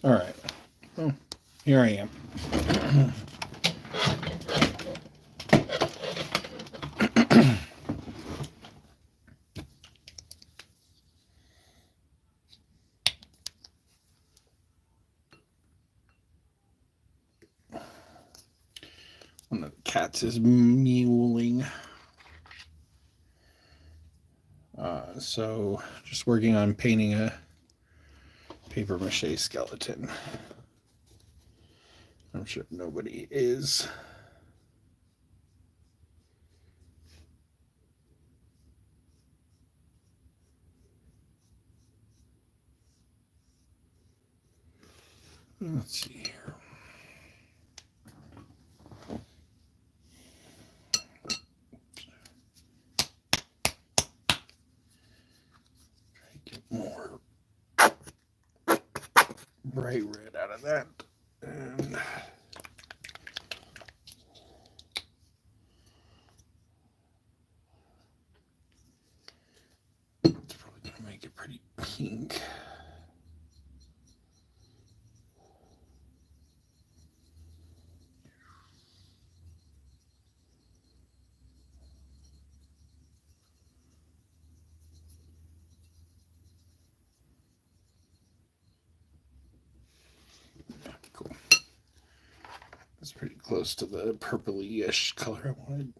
All right. Well, here I am. One of the cats is mewling. So just working on painting a paper mache skeleton. I'm sure nobody is. Let's see here. Try to get more bright red out of that. And it's probably going to make it pretty pink. Cool. That's pretty close to the purpley-ish color I wanted.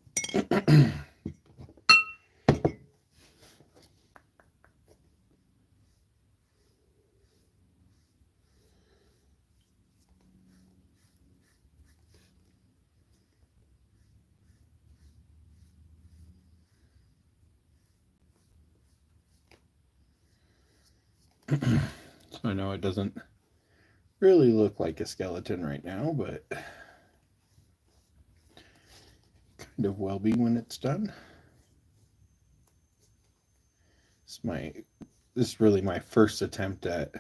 So I know it doesn't really look like a skeleton right now, but kind of will be when it's done. This is really my first attempt at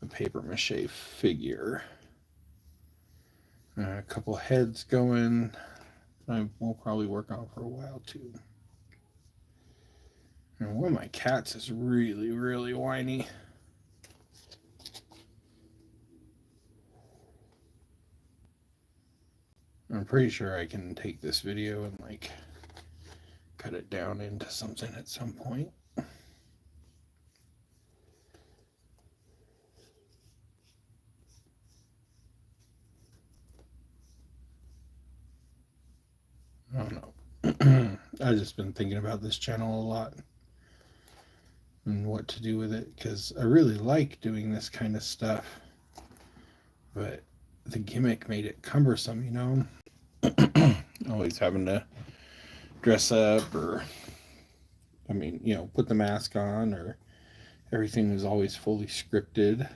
a paper mache figure. A couple heads going. I will probably work on for a while too. And one of my cats is really, really whiny. I'm pretty sure I can take this video and like cut it down into something at some point. I don't know. I've just been thinking about this channel a lot and what to do with it, because I really like doing this kind of stuff, but the gimmick made it cumbersome, you know? Always having to dress up, or I mean, you know, put the mask on, or everything was always fully scripted,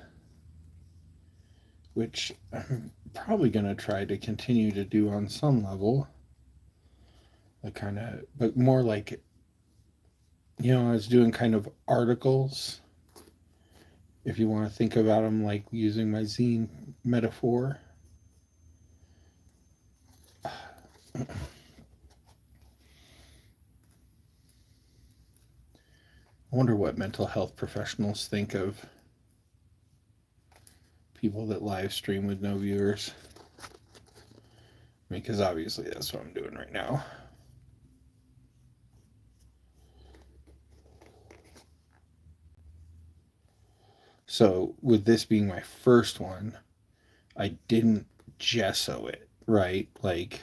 which I'm probably going to try to continue to do on some level. But more like, you know, I was doing kind of articles, if you want to think about them like using my zine metaphor. I wonder what mental health professionals think of people that live stream with no viewers. I mean, because obviously that's what I'm doing right now. So with this being my first one, I didn't gesso it, right? Like,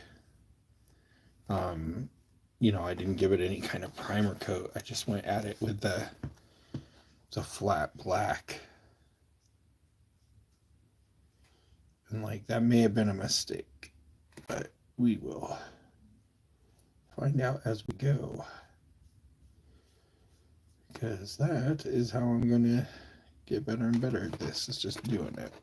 you know, I didn't give it any kind of primer coat. I just went at it with the flat black. And like, that may have been a mistake, but we will find out as we go. Because that is how I'm going to get better and better at this, is just doing it.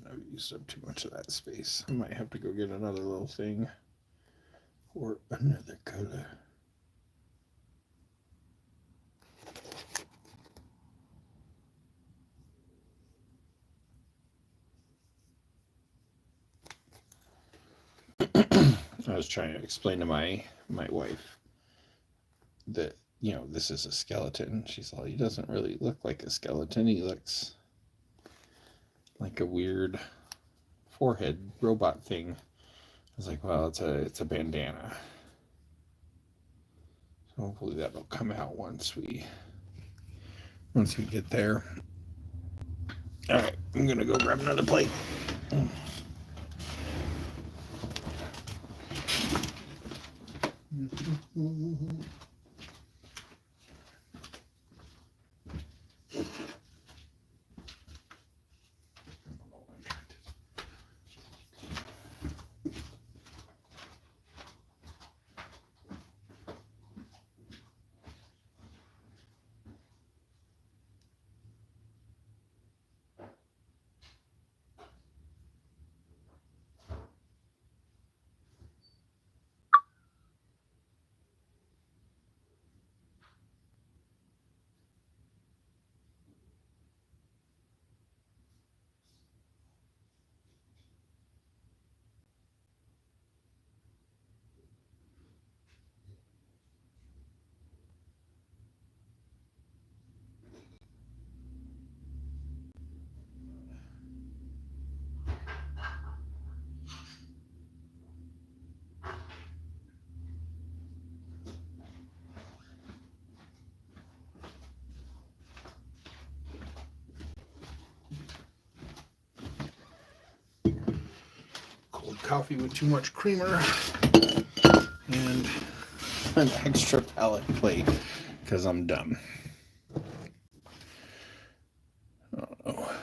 I've used up too much of that space. I might have to go get another little thing or another color. I was trying to explain to my wife that, this is a skeleton. She's like, he doesn't really look like a skeleton. He looks like a weird forehead robot thing. I was like, well, it's a bandana. So hopefully that'll come out once we get there. All right, I'm gonna go grab another plate. Coffee with too much creamer and an extra palette plate because I'm dumb. Oh.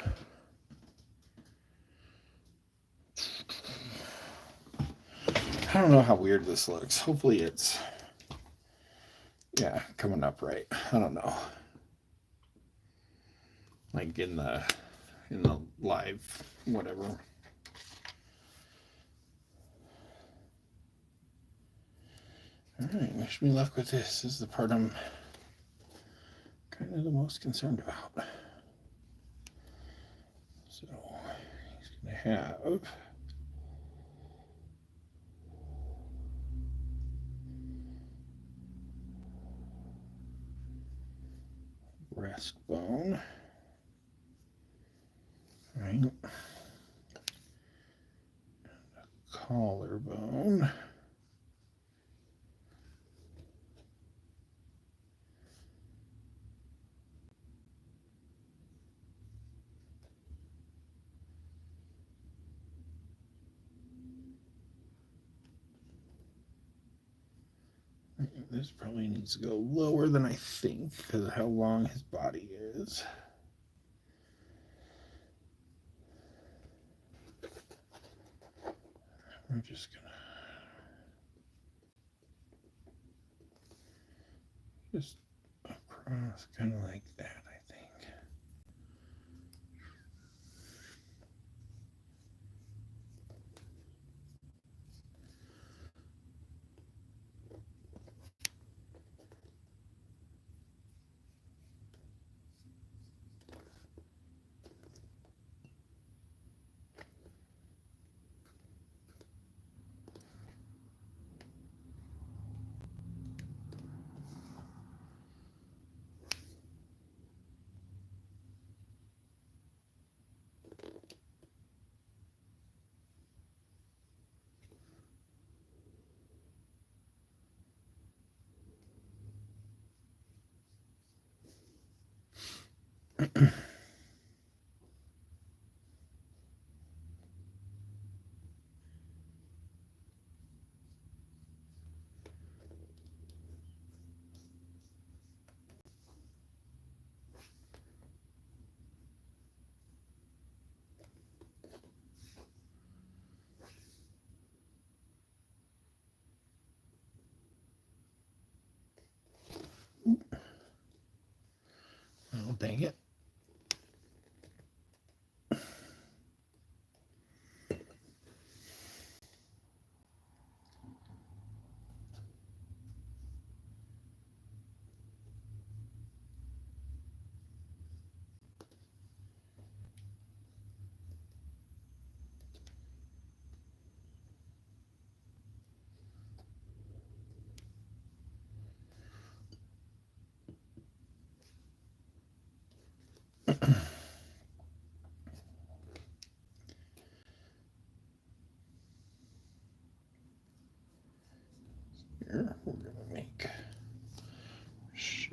I don't know how weird this looks. Hopefully it's coming up right. I don't know. Like in the live whatever. Alright, wish me luck with this. This is the part I'm kind of the most concerned about. So he's gonna have breastbone, right? Collarbone. This probably needs to go lower than I think because of how long his body is. We're just gonna just across kind of like that, I think. Oh, dang it.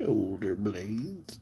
Shoulder blades.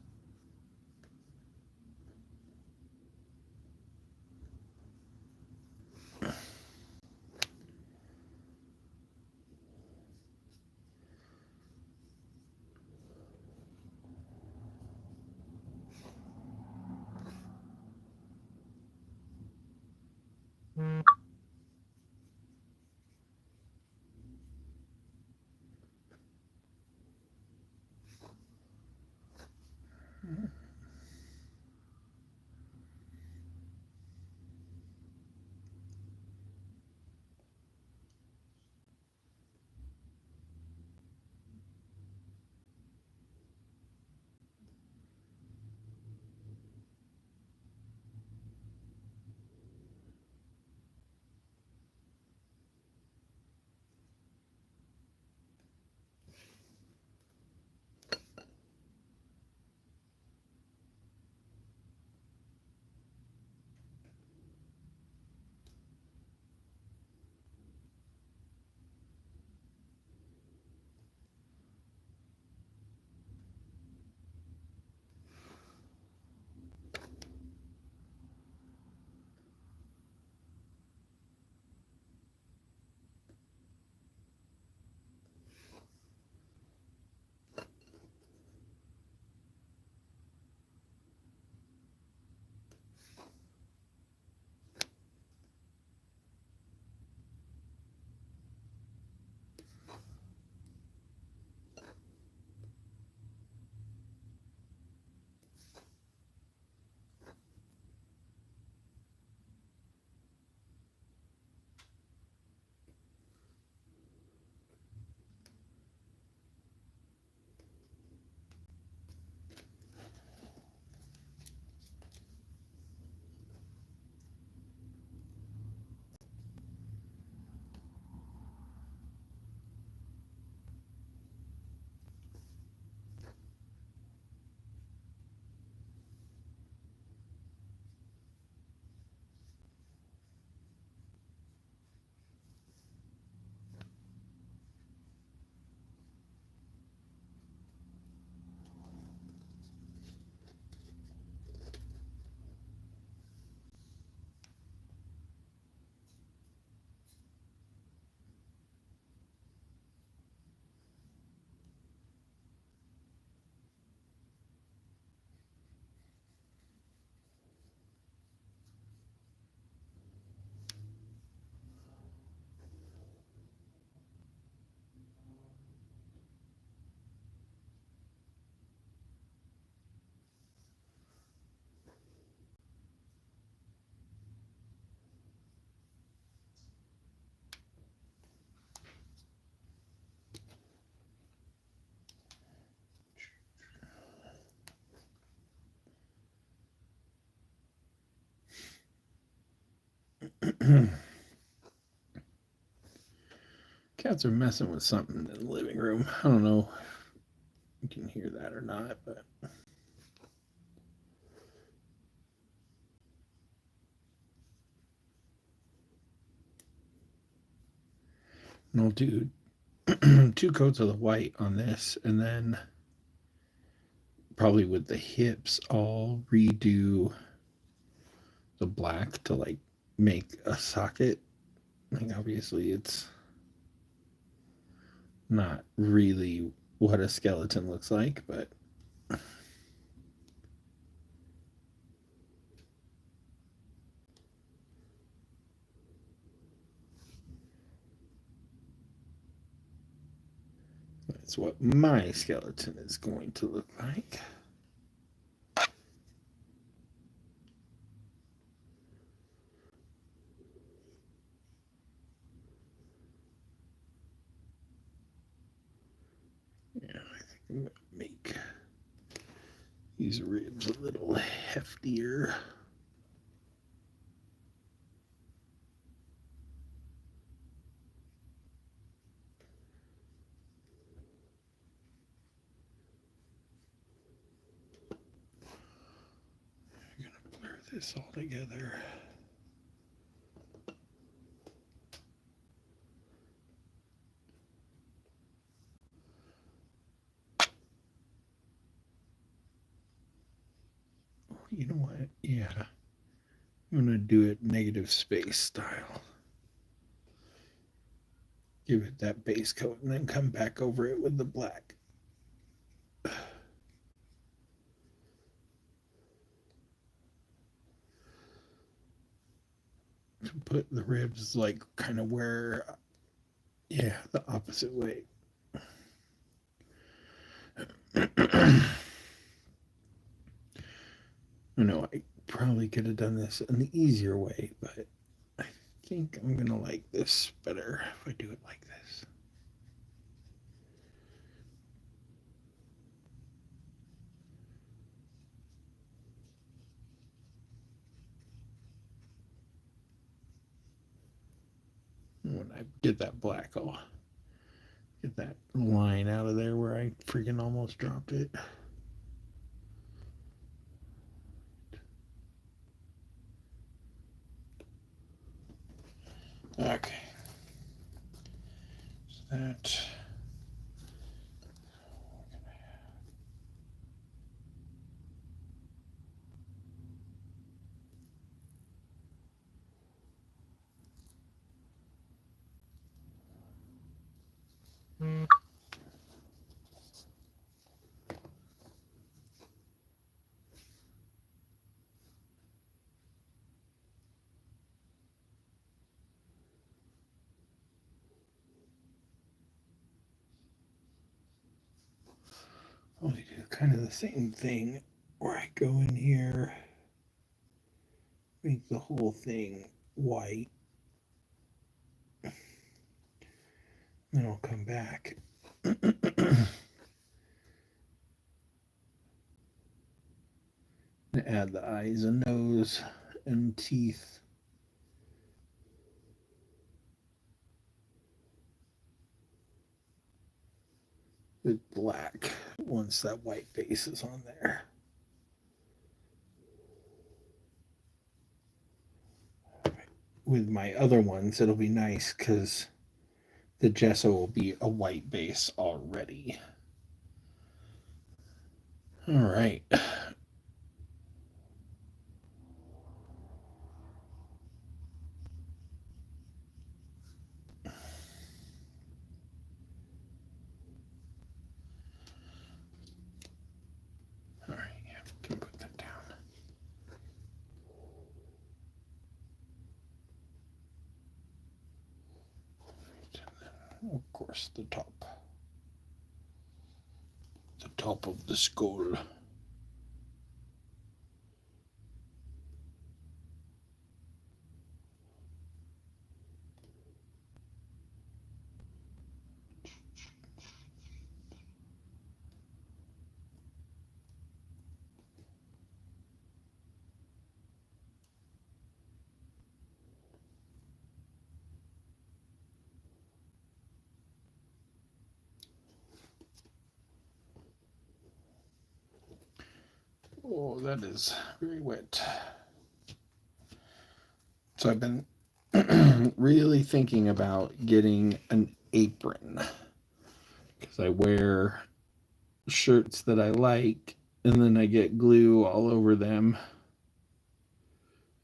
Cats are messing with something in the living room. I don't know if you can hear that or not, but I'll do 2 coats of the white on this, and then probably with the hips, I'll redo the black to like make a socket. Like obviously, it's not really what a skeleton looks like, but that's what my skeleton is going to look like. Yeah, I think I'm going to make these ribs a little heftier. I'm going to blur this all together. Yeah, I'm going to do it negative space style. Give it that base coat and then come back over it with the black. To put the ribs like kind of where, yeah, the opposite way. I know I probably could have done this in the easier way, but I think I'm going to like this better if I do it like this. When I get that black, I'll get that line out of there where I freaking almost dropped it. Okay. So that. I'll do kind of the same thing where I go in here, make the whole thing white, then I'll come back. And add the eyes and nose and teeth. With black once that white base is on there. With my other ones, it'll be nice because the gesso will be a white base already. All right. All right, yeah, can put that down. And then, of course, the top of the skull. Oh, that is very wet. So I've been really thinking about getting an apron because I wear shirts that I like and then I get glue all over them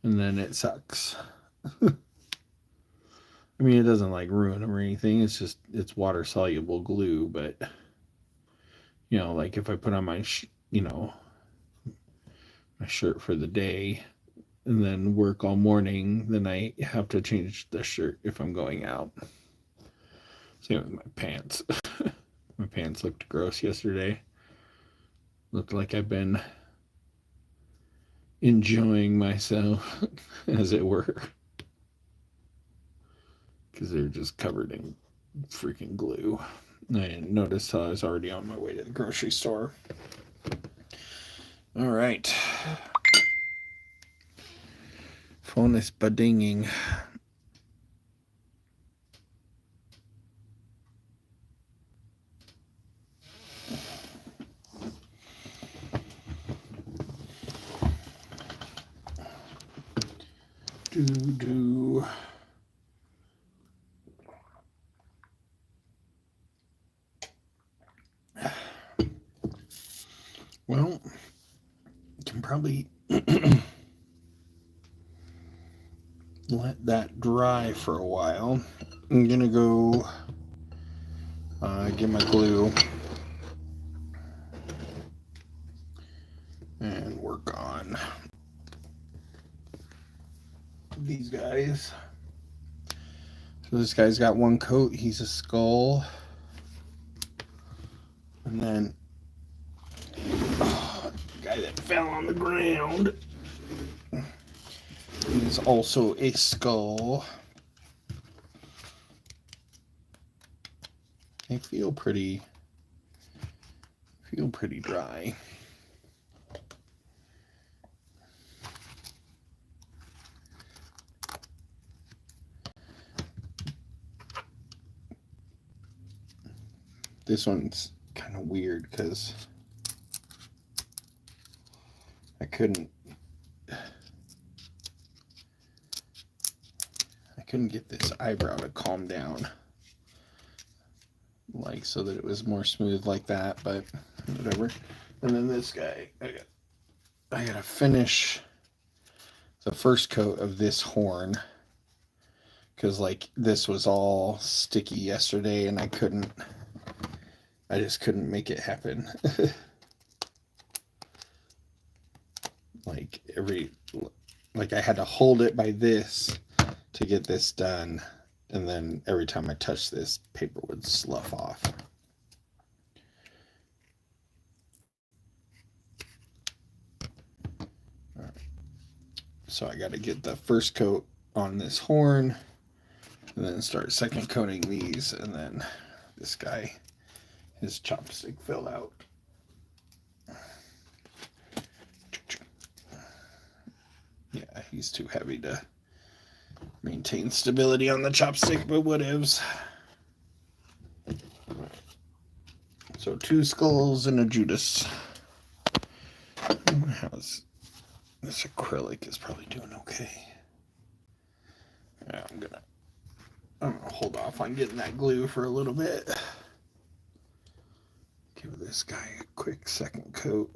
and then it sucks. I mean, it doesn't like ruin them or anything. It's just it's water soluble glue, but like if I put on my my shirt for the day and then work all morning, then I have to change the shirt if I'm going out. Same with my pants. My pants looked gross yesterday. Looked like I've been enjoying myself, as it were, because they're just covered in freaking glue. I noticed I was already on my way to the grocery store. All right. Phone is badinging. Do. Well, can probably let that dry for a while. I'm gonna go get my glue and work on these guys. So this guy's got one coat, he's a skull. And then the guy that fell on the ground, he's also a skull. They feel pretty dry. This one's kind of weird because I couldn't get this eyebrow to calm down, like so that it was more smooth like that, but whatever. And then this guy, I gotta finish the first coat of this horn because like this was all sticky yesterday and I just couldn't make it happen. like I had to hold it by this to get this done, and then every time I touched this, paper would slough off. All right. So I got to get the first coat on this horn, and then start second coating these, and then this guy, his chopstick fell out. Yeah, he's too heavy to maintain stability on the chopstick, but whatevs. So 2 skulls and a Judas. How's this acrylic is probably doing okay. Yeah, I'm gonna hold off on getting that glue for a little bit. Give this guy a quick second coat.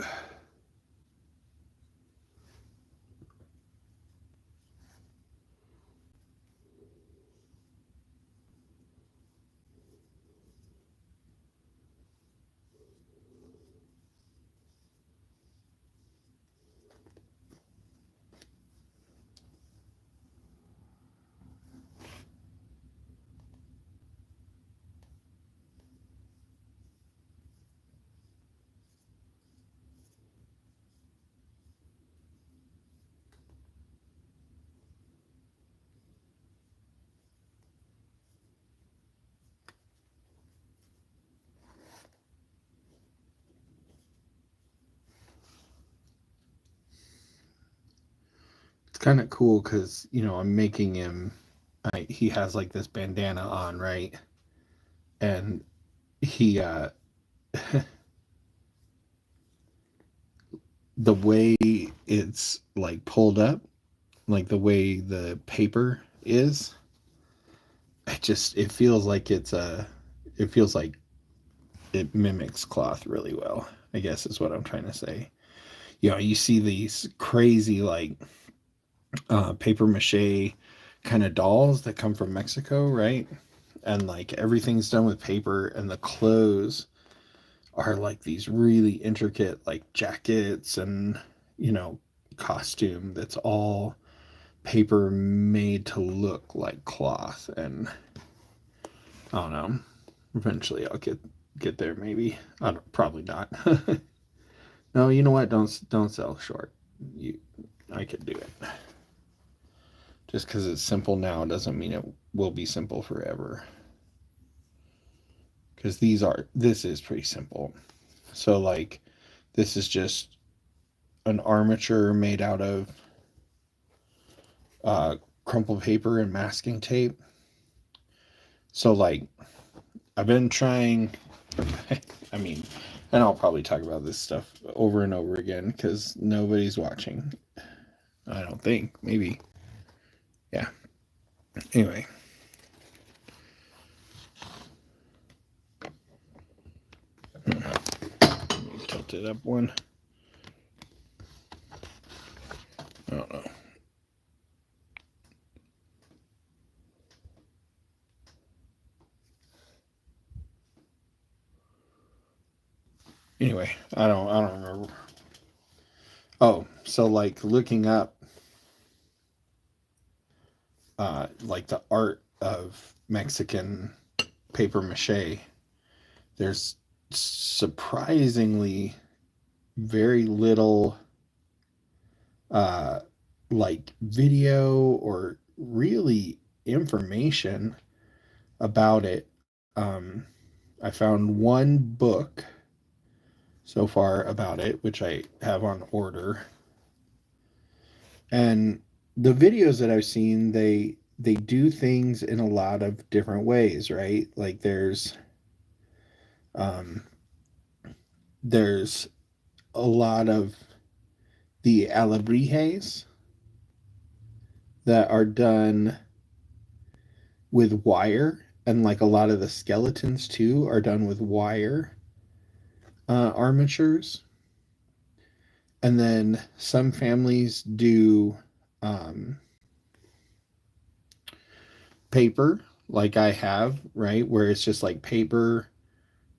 Kind of cool because I'm making him he has like this bandana on, right? And he the way it's like pulled up, like the way the paper is, it feels like it feels like it mimics cloth really well, I guess is what I'm trying to say. You see these crazy like paper mache kind of dolls that come from Mexico, right? And like everything's done with paper, and the clothes are like these really intricate like jackets and costume that's all paper made to look like cloth. And I don't know, eventually I'll get there, maybe. Probably not. No, you know what, don't sell short. I could do it. Just because it's simple now doesn't mean it will be simple forever. Because this is pretty simple. So like this is just an armature made out of crumpled paper and masking tape. So like I've been trying I mean, and I'll probably talk about this stuff over and over again because nobody's watching. I don't think. Maybe. Yeah. Anyway. Let me tilt it up one. I don't know. Anyway, I don't remember. Oh, so like looking up like the art of Mexican paper mache, there's surprisingly very little uh, like video or really information about it. Um, I found one book so far about it, which I have on order, and the videos that I've seen, they do things in a lot of different ways, right? Like um, there's a lot of the alebrijes that are done with wire, and like a lot of the skeletons too are done with wire armatures. And then some families do um, paper, like I have, right, where it's just like paper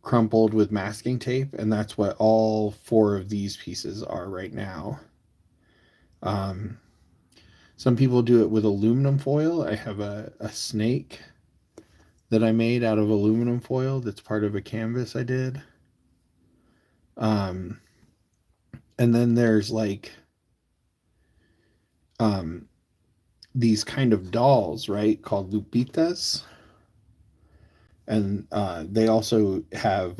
crumpled with masking tape, and that's what all four of these pieces are right now. um, some people do it with aluminum foil. I have a snake that I made out of aluminum foil that's part of a canvas I did. Um, and then there's like um, these kind of dolls, right, called lupitas, and they also have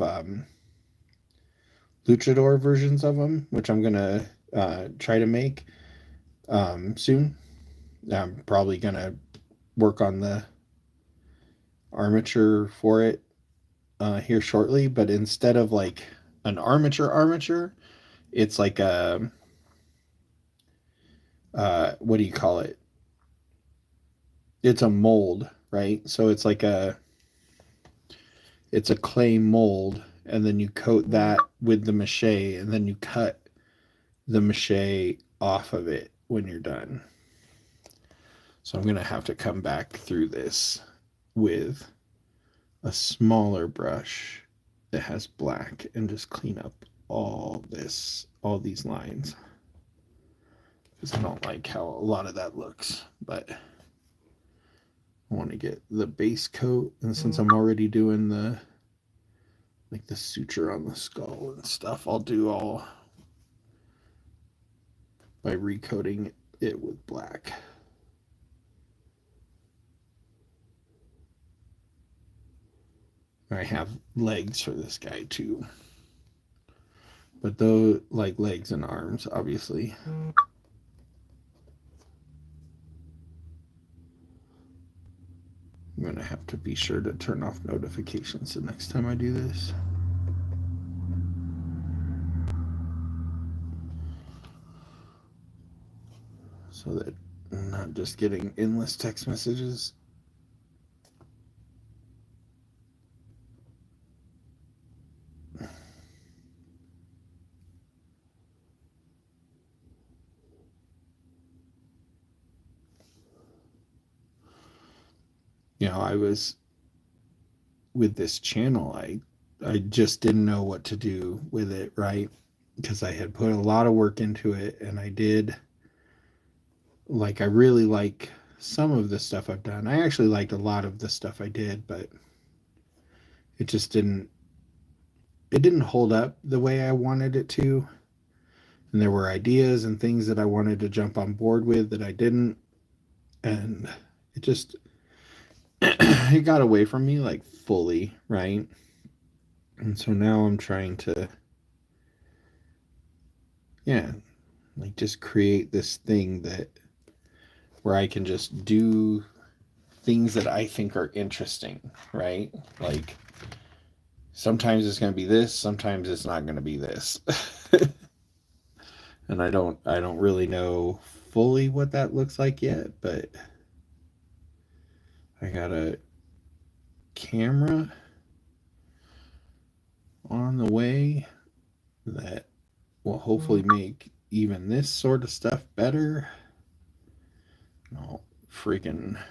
luchador versions of them, which I'm gonna try to make soon. I'm probably gonna work on the armature for it here shortly, but instead of like an armature, it's like a what do you call it? It's a mold, right? So it's a clay mold, and then you coat that with the mache, and then you cut the mache off of it when you're done. So I'm gonna have to come back through this with a smaller brush that has black and just clean up all these lines, because I don't like how a lot of that looks, but I want to get the base coat. And since I'm already doing the like the suture on the skull and stuff, I'll do all by recoating it with black. I have legs for this guy too, but though like legs and arms, obviously. I'm gonna have to be sure to turn off notifications the next time I do this. So that I'm not just getting endless text messages. I was with this channel, I just didn't know what to do with it, right? Because I had put a lot of work into it, and I really like some of the stuff I've done. I actually liked a lot of the stuff I did, but it just didn't hold up the way I wanted it to. And there were ideas and things that I wanted to jump on board with that I didn't, and it just it got away from me like fully, right? And so now I'm trying to, yeah, like just create this thing that where I can just do things that I think are interesting, right? Like sometimes it's going to be this, sometimes it's not going to be this. And I don't really know fully what that looks like yet, but I got a camera on the way that will hopefully make even this sort of stuff better. I'll freaking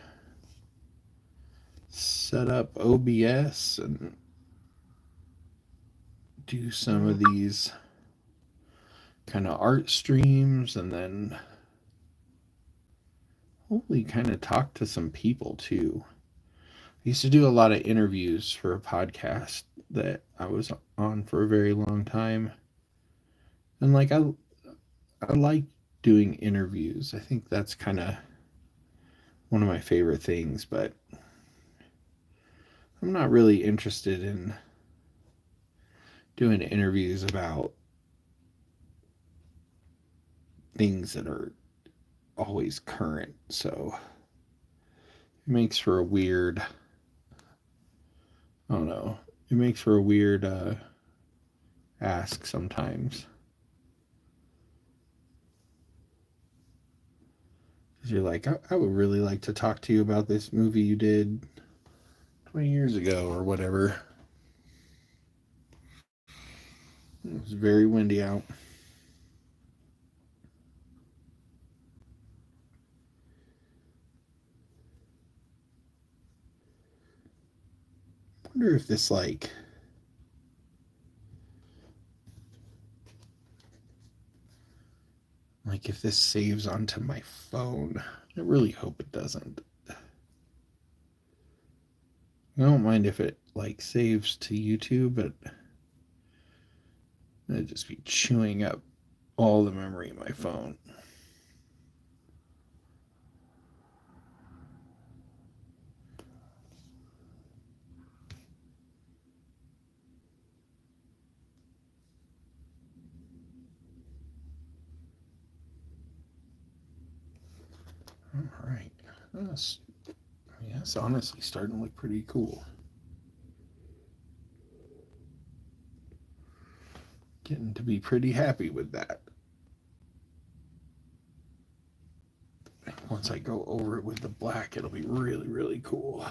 set up OBS and do some of these kind of art streams and then hopefully kind of talk to some people too. I used to do a lot of interviews for a podcast that I was on for a very long time. And like I like doing interviews. I think that's kind of one of my favorite things, but I'm not really interested in doing interviews about things that are always current. So it makes for a weird, I don't know, it makes for a weird ask sometimes. Because you're like, I would really like to talk to you about this movie you did 20 years ago or whatever. It was very windy out. I wonder if this like if this saves onto my phone. I really hope it doesn't. I don't mind if it like saves to YouTube, but it'd just be chewing up all the memory in my phone. All right. That's honestly starting to look pretty cool. Getting to be pretty happy with that. Once I go over it with the black, it'll be really, really cool.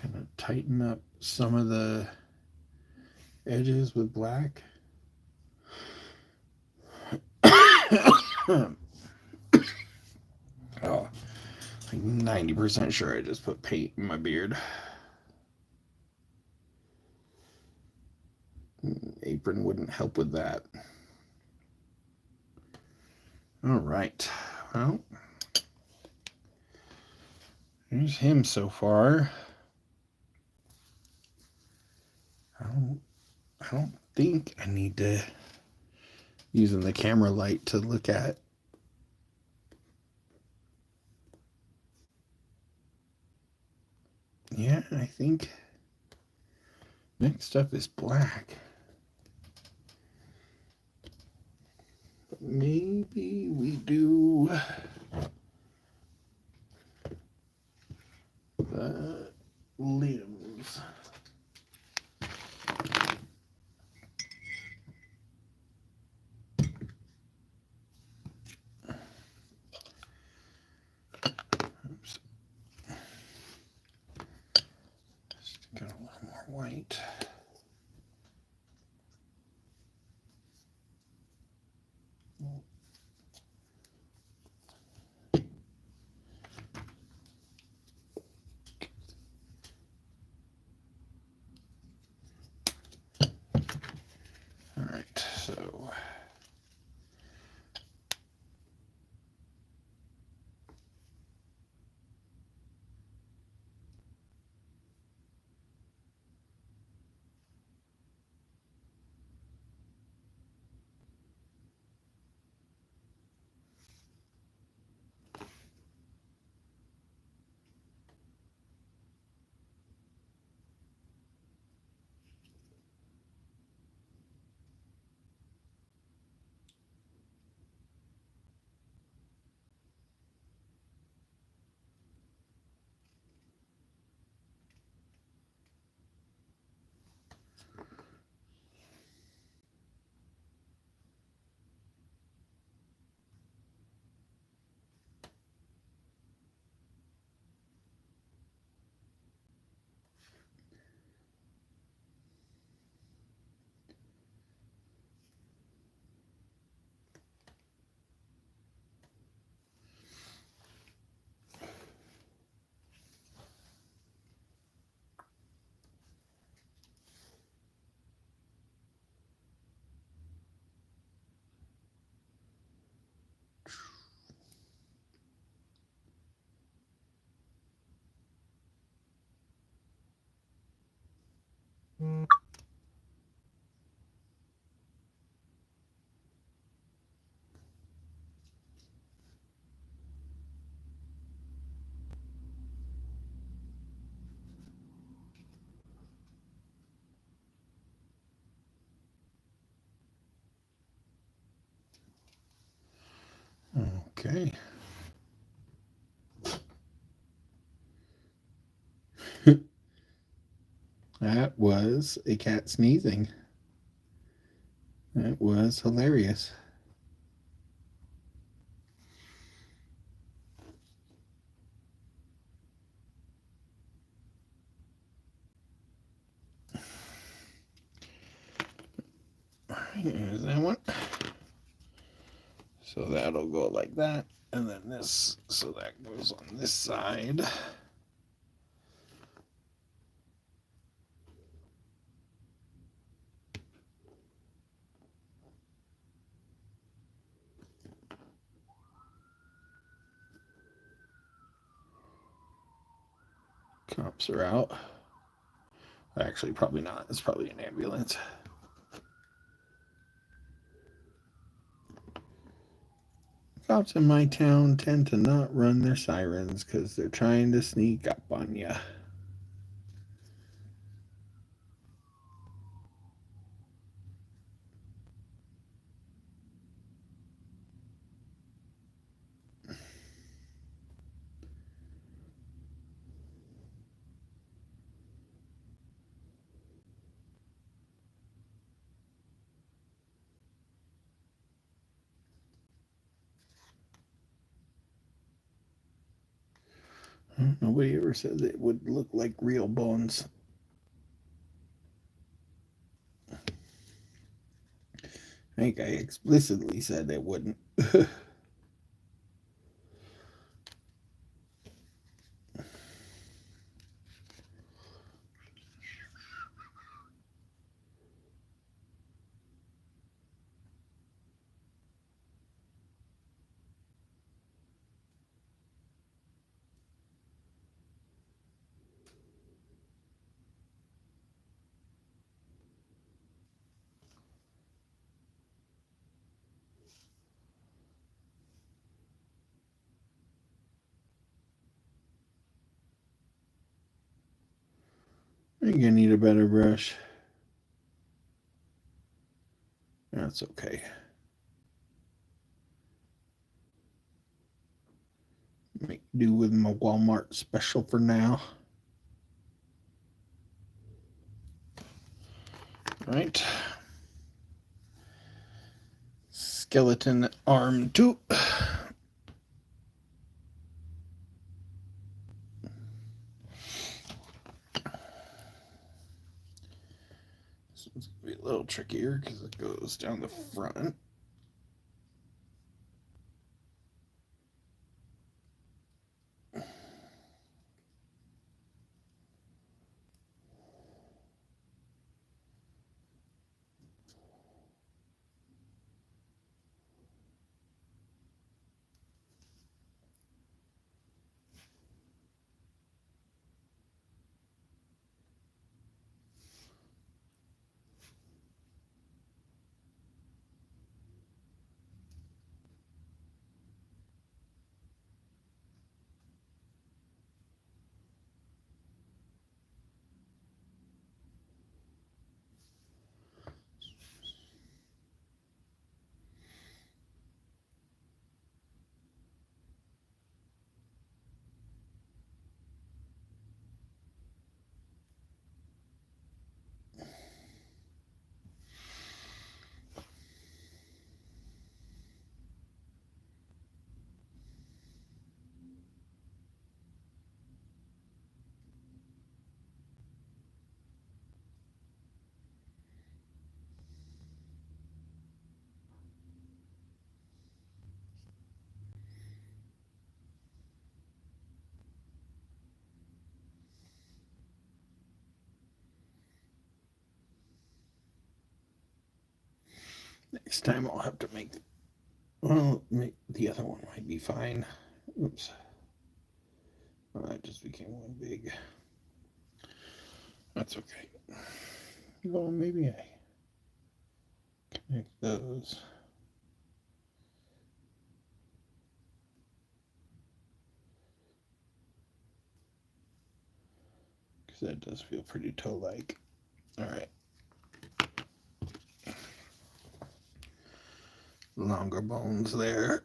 Kind of tighten up some of the edges with black. Oh, like 90% sure I just put paint in my beard. Apron wouldn't help with that. All right. Well, there's him so far. I don't think I need to using the camera light to look at. Yeah, I think next up is black. But maybe we do the limbs. Oops. Just got a little more white. All right, so Okay. That was a cat sneezing. That was hilarious. Here's that one. So that'll go like that. And then this, so that goes on this side. Cops are out. Actually, probably not. It's probably an ambulance. Cops in my town tend to not run their sirens because they're trying to sneak up on you. Nobody ever said it would look like real bones. I think I explicitly said it wouldn't. You're gonna need a better brush. That's okay. Make do with my Walmart special for now. All right. Skeleton arm 2. This one's gonna be a little trickier because it goes down the front. Next time I'll have to make. Well, the other one might be fine. Oops. Well, that just became one big. That's okay. Well, maybe I connect those. Because that does feel pretty toe-like. All right. Longer bones there.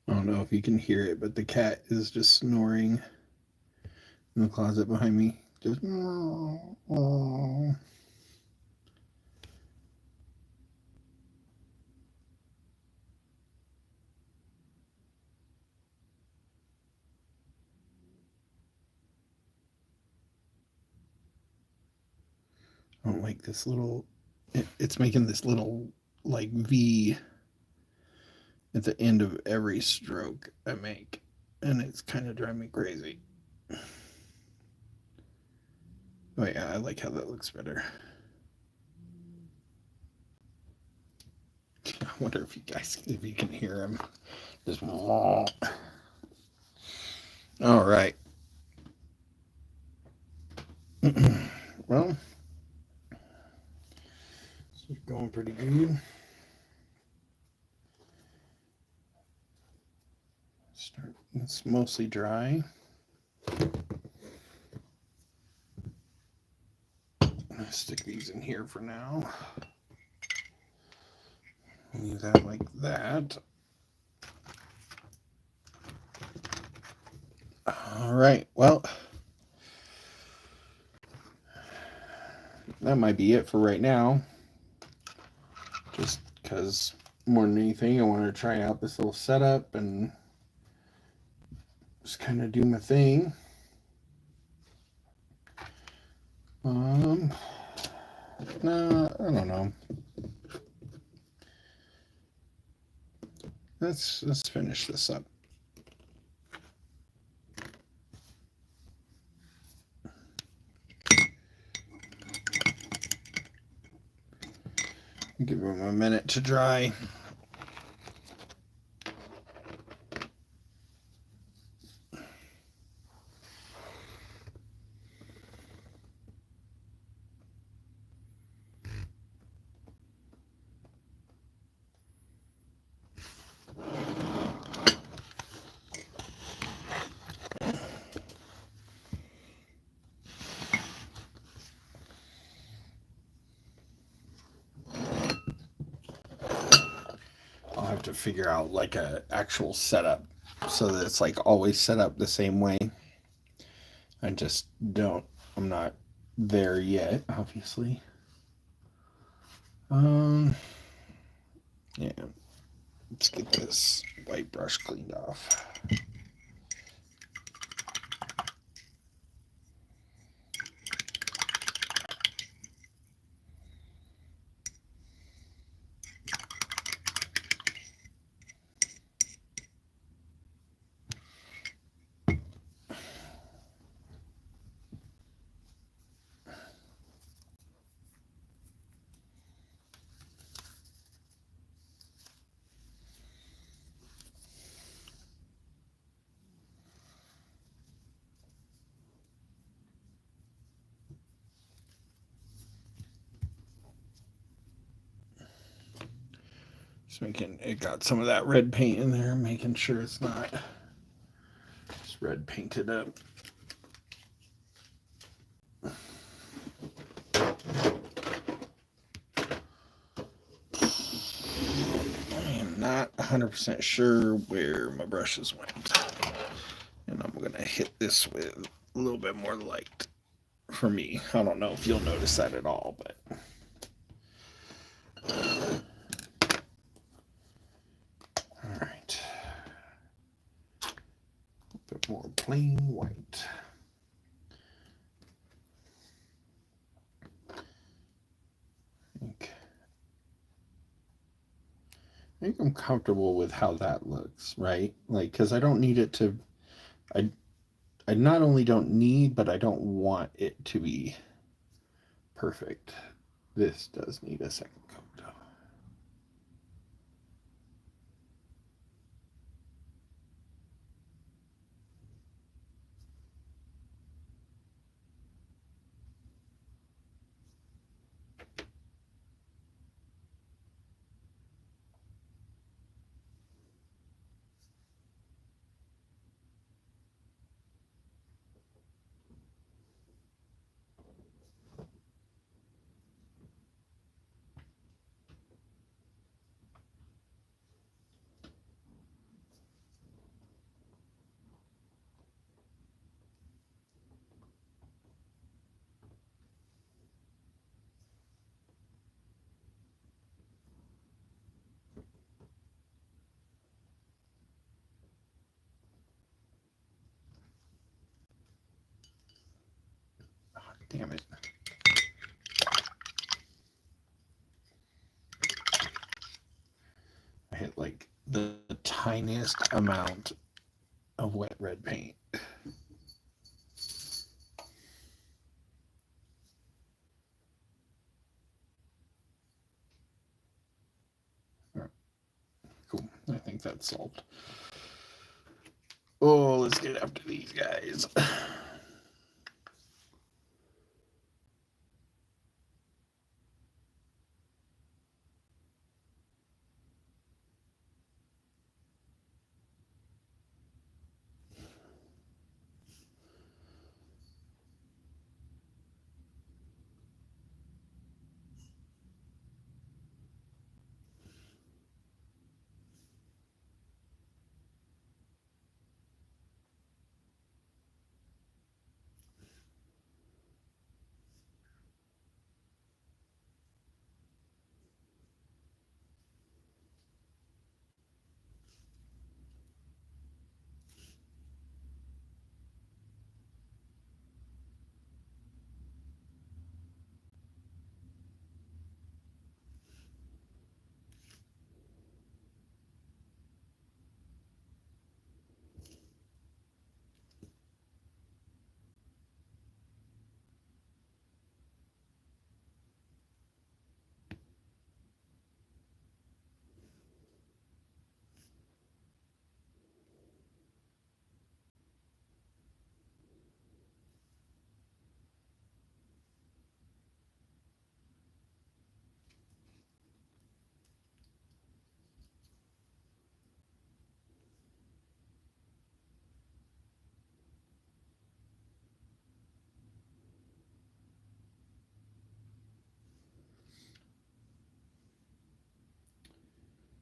I don't know if you can hear it, but the cat is just snoring in the closet behind me. Just. I don't like this little. It's making this little like V at the end of every stroke I make, and it's kind of driving me crazy. Oh yeah, I like how that looks better. I wonder if you can hear him. Just. All right. Well, it's going pretty good. It's mostly dry. I'm gonna stick these in here for now. Leave that like that. All right. Well, that might be it for right now. Just because more than anything, I want to try out this little setup and just kind of do my thing. No, I don't know. Let's finish this up. Give them a minute to dry. I'll have to figure out like a actual setup so that it's like always set up the same way. I just don't. I'm not there yet, obviously. Yeah. Let's get this white brush cleaned off. Just making it got some of that red paint in there, making sure it's not just red painted up. I am not 100% sure where my brushes went. And I'm going to hit this with a little bit more light for me. I don't know if you'll notice that at all, but. All right. plain white. I think I'm comfortable with how that looks, right? Like, because I don't need it to, I, I not only don't need, but I don't want it to be perfect. This does need a second coat, though. Damn it. I hit like the tiniest amount of wet red paint. Cool. I think that's solved. Oh, let's get after these guys.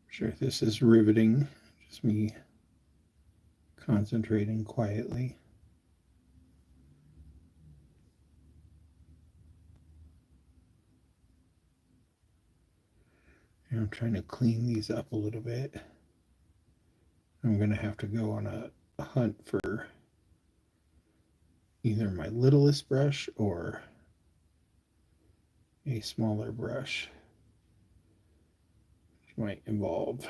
Sure, this is riveting. Just me concentrating quietly. And I'm trying to clean these up a little bit. I'm going to have to go on a hunt for either my littlest brush or a smaller brush, which might involve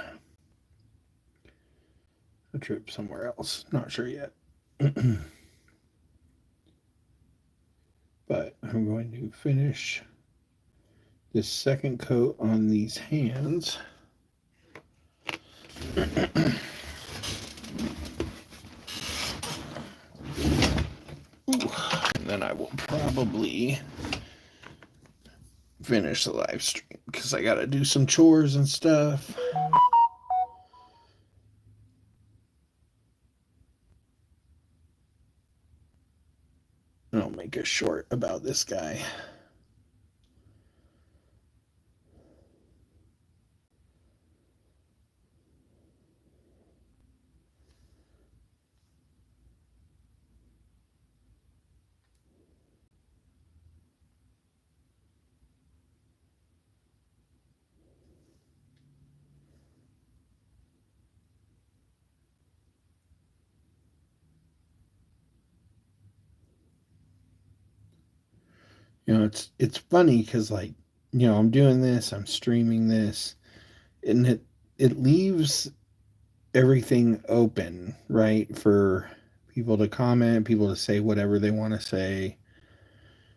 a trip somewhere else. Not sure yet. But I'm going to finish this second coat on these hands. And then I will probably finish the live stream because I got to do some chores and stuff. I'll make a short about this guy. It's funny because like, I'm doing this, I'm streaming this, and it leaves everything open, right? For people to comment, people to say whatever they want to say.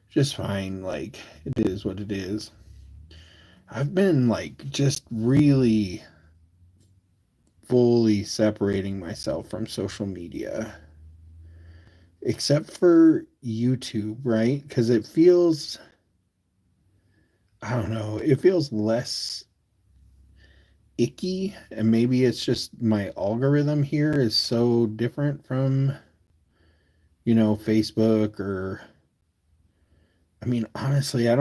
Just fine. Like, it is what it is. I've been like just really fully separating myself from social media, except for YouTube, right? Because it feels, I don't know, it feels less icky. And maybe it's just my algorithm here is so different from, Facebook or, I mean, honestly, I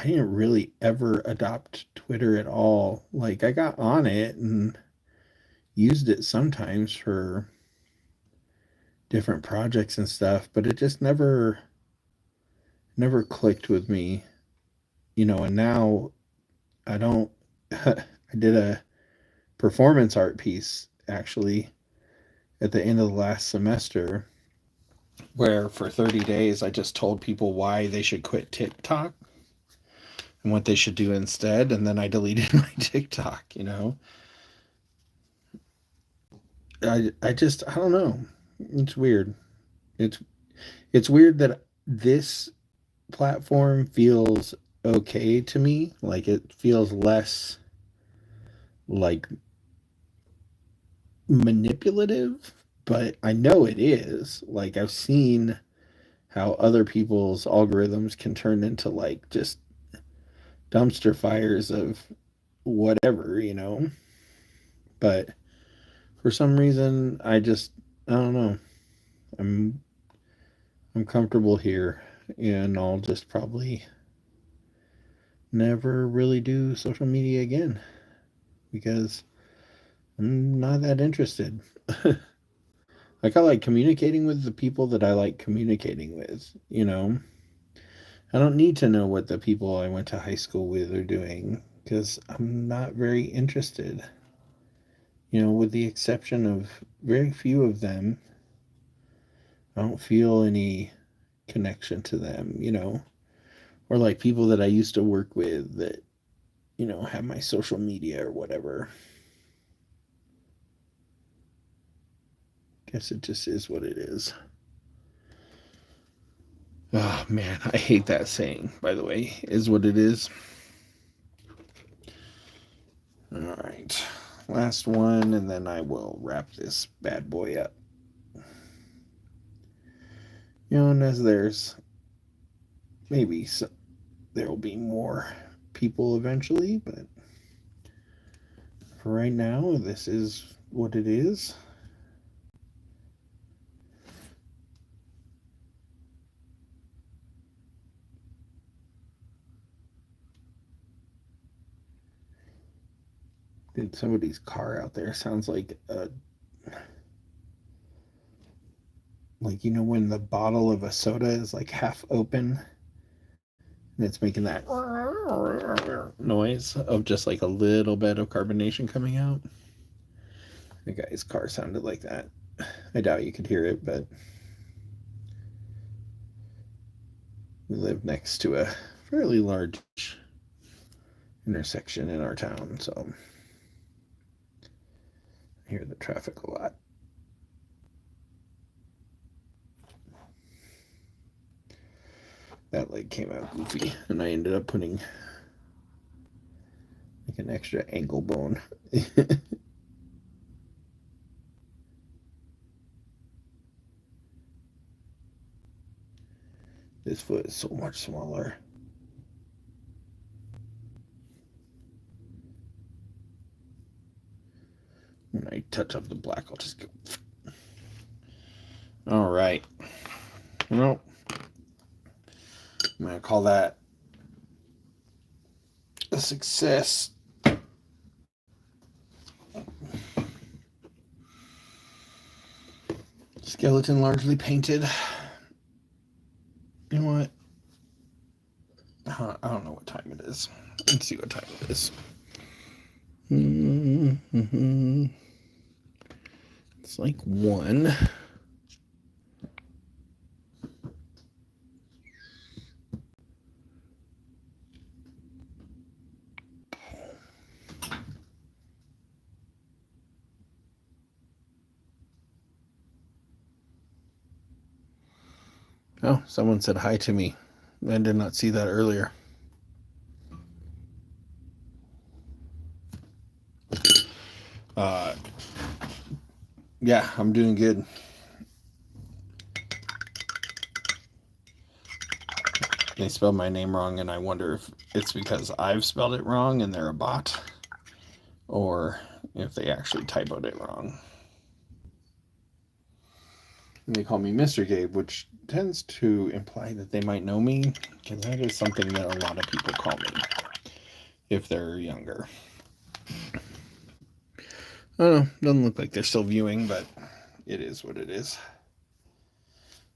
didn't really ever adopt Twitter at all. Like, I got on it and used it sometimes for different projects and stuff, but it just never clicked with me, and now I don't I did a performance art piece actually at the end of the last semester where for 30 days I just told people why they should quit TikTok and what they should do instead, and then I deleted my TikTok. I don't know. It's weird. It's it's weird that this platform feels okay to me. Like it feels less like manipulative, but I know it is. Like I've seen how other people's algorithms can turn into like just dumpster fires of whatever. But for some reason I don't know. I'm I'm comfortable here and I'll just probably never really do social media again because I'm not that interested. Like I like communicating with the people that I like communicating with. I don't need to know what the people I went to high school with are doing because I'm not very interested. With the exception of very few of them, I don't feel any connection to them. Or like people that I used to work with that have my social media or whatever. Guess it just is what it is. Oh man, I hate that saying, by the way, is what it is. All right. Last one, and then I will wrap this bad boy up. And as there's maybe there will be more people eventually, but for right now, this is what it is. Dude, somebody's car out there sounds like when the bottle of a soda is like half open and it's making that noise of just like a little bit of carbonation coming out. The guy's car sounded like that. I doubt you could hear it, but we live next to a fairly large intersection in our town, so I hear the traffic a lot. That leg came out goofy, and I ended up putting like an extra ankle bone. This foot is so much smaller. When I touch up the black, I'll just go. All right. Well, I'm going to call that a success. Skeleton largely painted. You know what? I don't know what time it is. Let's see what time it is. Mm-hmm. It's like 1. Oh, someone said hi to me. I did not see that earlier. Yeah, I'm doing good. They spelled my name wrong, and I wonder if it's because I've spelled it wrong and they're a bot, or if they actually typoed it wrong. And they call me Mr. Gabe, which tends to imply that they might know me, because that is something that a lot of people call me if they're younger. I don't know, doesn't look like they're still viewing, but it is what it is.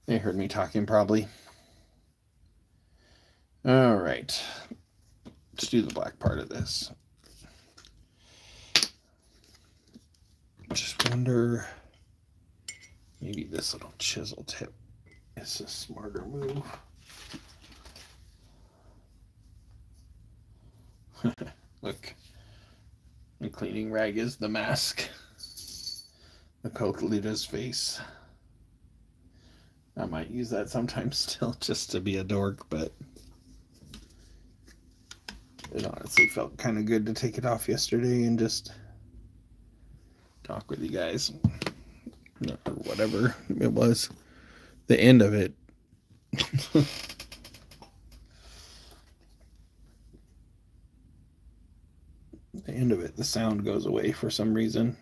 They heard me talking probably. All right, let's do the black part of this. Just wonder, maybe this little chisel tip is a smarter move. Look, the cleaning rag is the mask. The Coquelita's face. I might use that sometimes still just to be a dork, but it honestly felt kind of good to take it off yesterday and just talk with you guys. Or whatever it was. The end of it. The end of it, the sound goes away for some reason.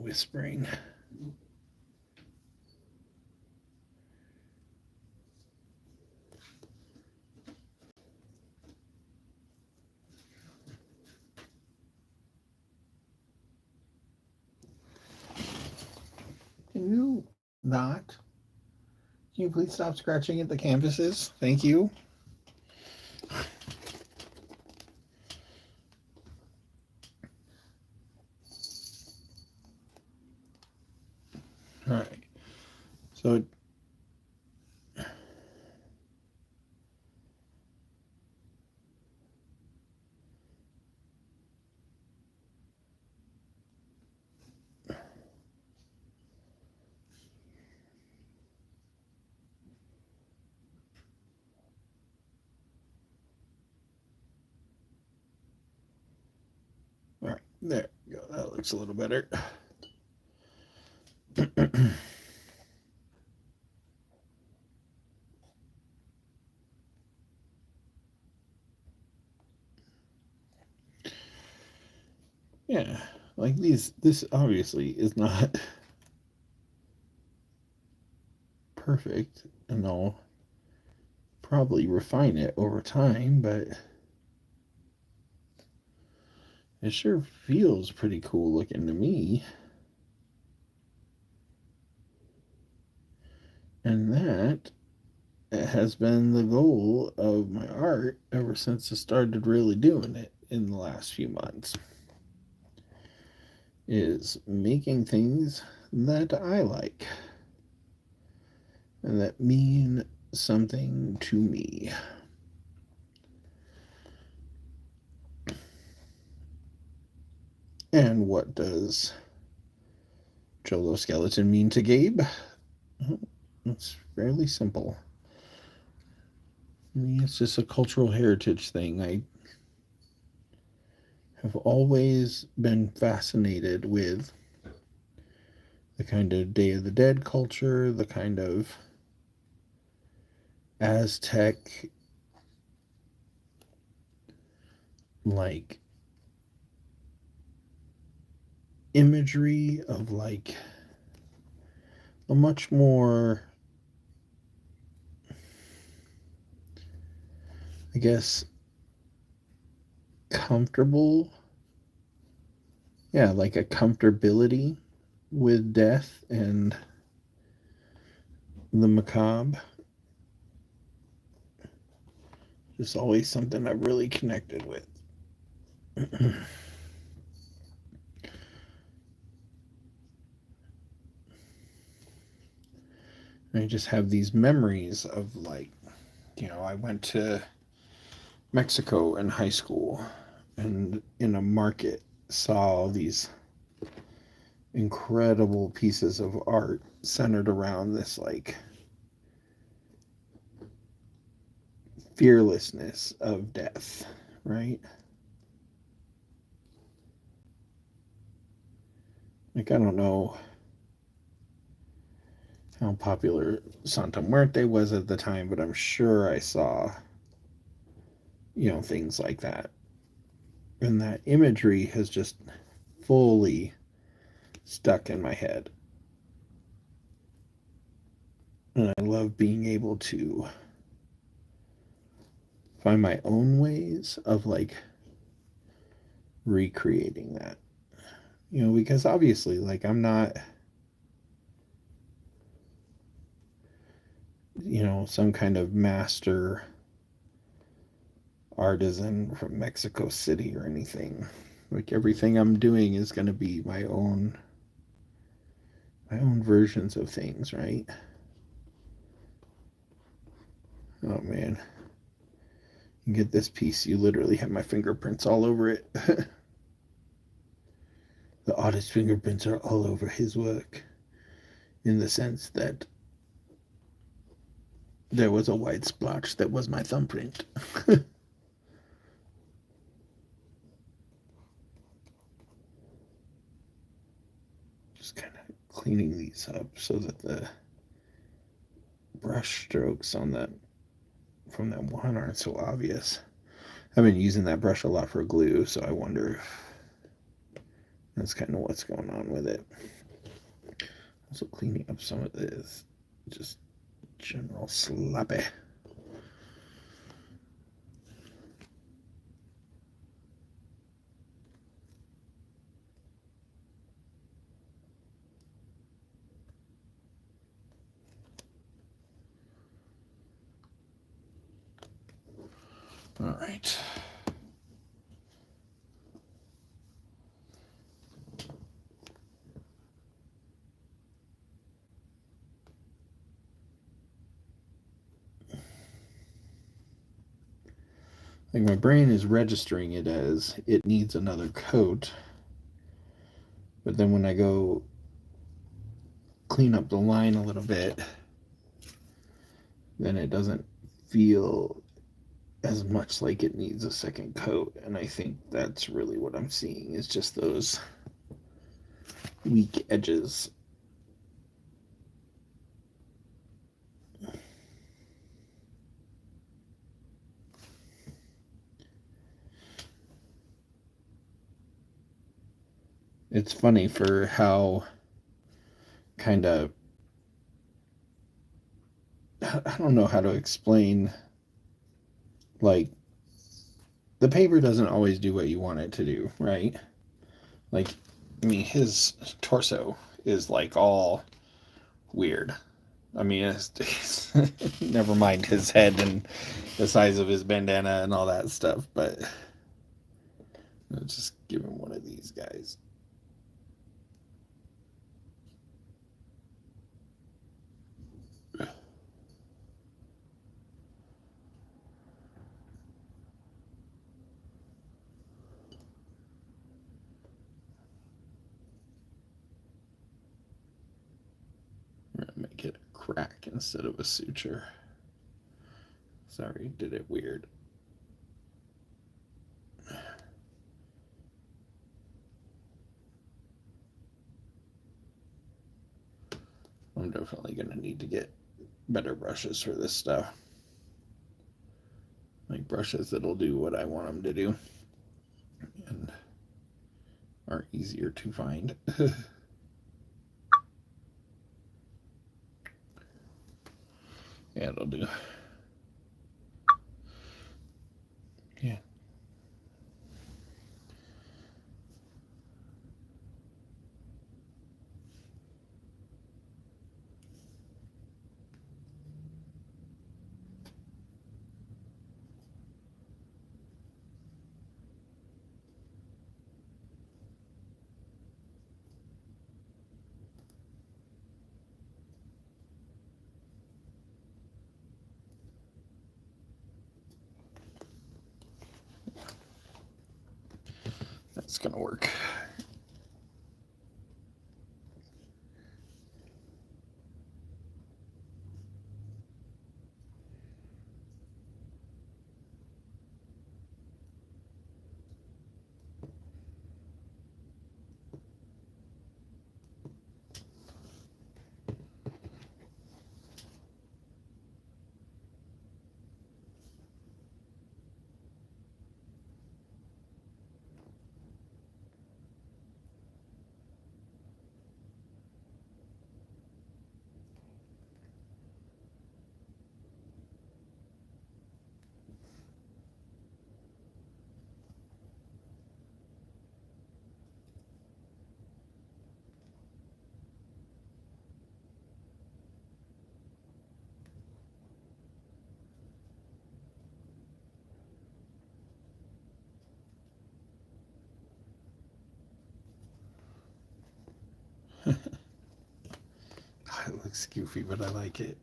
whispering. Can you not? Can you please stop scratching at the canvases? Thank you. All right. So all right, there you go. That looks a little better. Yeah, like this obviously is not perfect, and I'll probably refine it over time, but it sure feels pretty cool looking to me. And that has been the goal of my art ever since I started really doing it in the last few months. Is making things that I like and that mean something to me. And what does Jolo Skeleton mean to Gabe? It's fairly simple. I mean, it's just a cultural heritage thing. I have always been fascinated with the kind of Day of the Dead culture, the kind of Aztec, like, imagery of, like, a much more, I guess, comfortable, yeah, like a comfortability with death and the macabre. Just always something I've really connected with. I just have these memories of, like, I went to Mexico in high school and in a market saw these incredible pieces of art centered around this, like, fearlessness of death, right? Like, I don't know how popular Santa Muerte was at the time, but I'm sure I saw, things like that. And that imagery has just fully stuck in my head. And I love being able to find my own ways of, like, recreating that. Because obviously, like, I'm not, some kind of master artisan from Mexico City or anything. Like, everything I'm doing is going to be my own versions of things, right? Oh man. You get this piece, you literally have my fingerprints all over it. The artist's fingerprints are all over his work, in the sense that there was a white splotch that was my thumbprint. Just kind of cleaning these up so that the brush strokes on that from that one aren't so obvious. I've been using that brush a lot for glue, so I wonder if that's kind of what's going on with it. Also cleaning up some of this, just general sloppy. All right. Like my brain is registering it as it needs another coat, but then when I go clean up the line a little bit, then it doesn't feel as much like it needs a second coat. And I think that's really what I'm seeing, is just those weak edges. It's funny for how kind of, I don't know how to explain, like, the paper doesn't always do what you want it to do, right? Like, I mean, his torso is like all weird. I mean, never mind his head and the size of his bandana and all that stuff, but I'll just give him one of these guys. We're gonna make it a crack instead of a suture. Sorry, did it weird. I'm definitely gonna need to get better brushes for this stuff. Like brushes that'll do what I want them to do and are easier to find. Yeah, it'll do. Yeah. That's gonna work. It looks goofy, but I like it.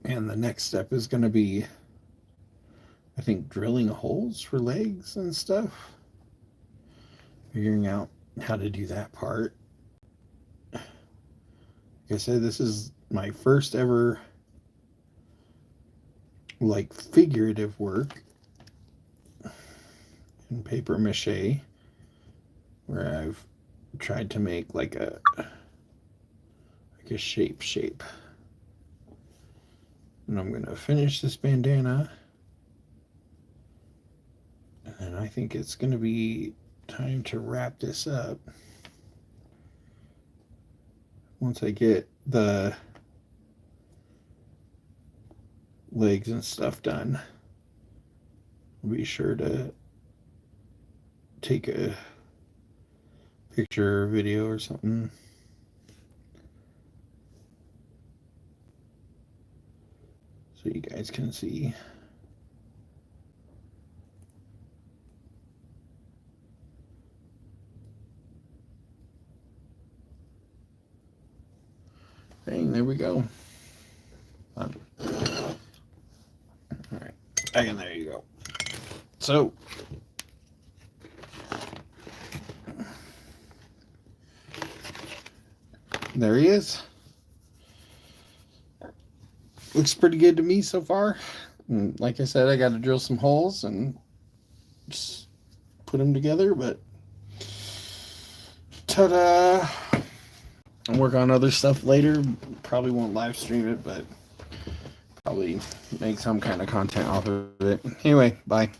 And the next step is going to be, I think, drilling holes for legs and stuff. Figuring out how to do that part. Like I said, this is my first ever like figurative work in paper mache, where I've tried to make like a shape. And I'm gonna finish this bandana, and I think it's gonna be time to wrap this up. Once I get the legs and stuff done, I'll be sure to take a picture or video or something so you guys can see. Dang, there we go. All right, and there you go. So there he is. Looks pretty good to me so far. And like I said, I got to drill some holes and just put them together, but ta-da! I'll work on other stuff later. Probably won't live stream it, but probably make some kind of content off of it. Anyway, bye.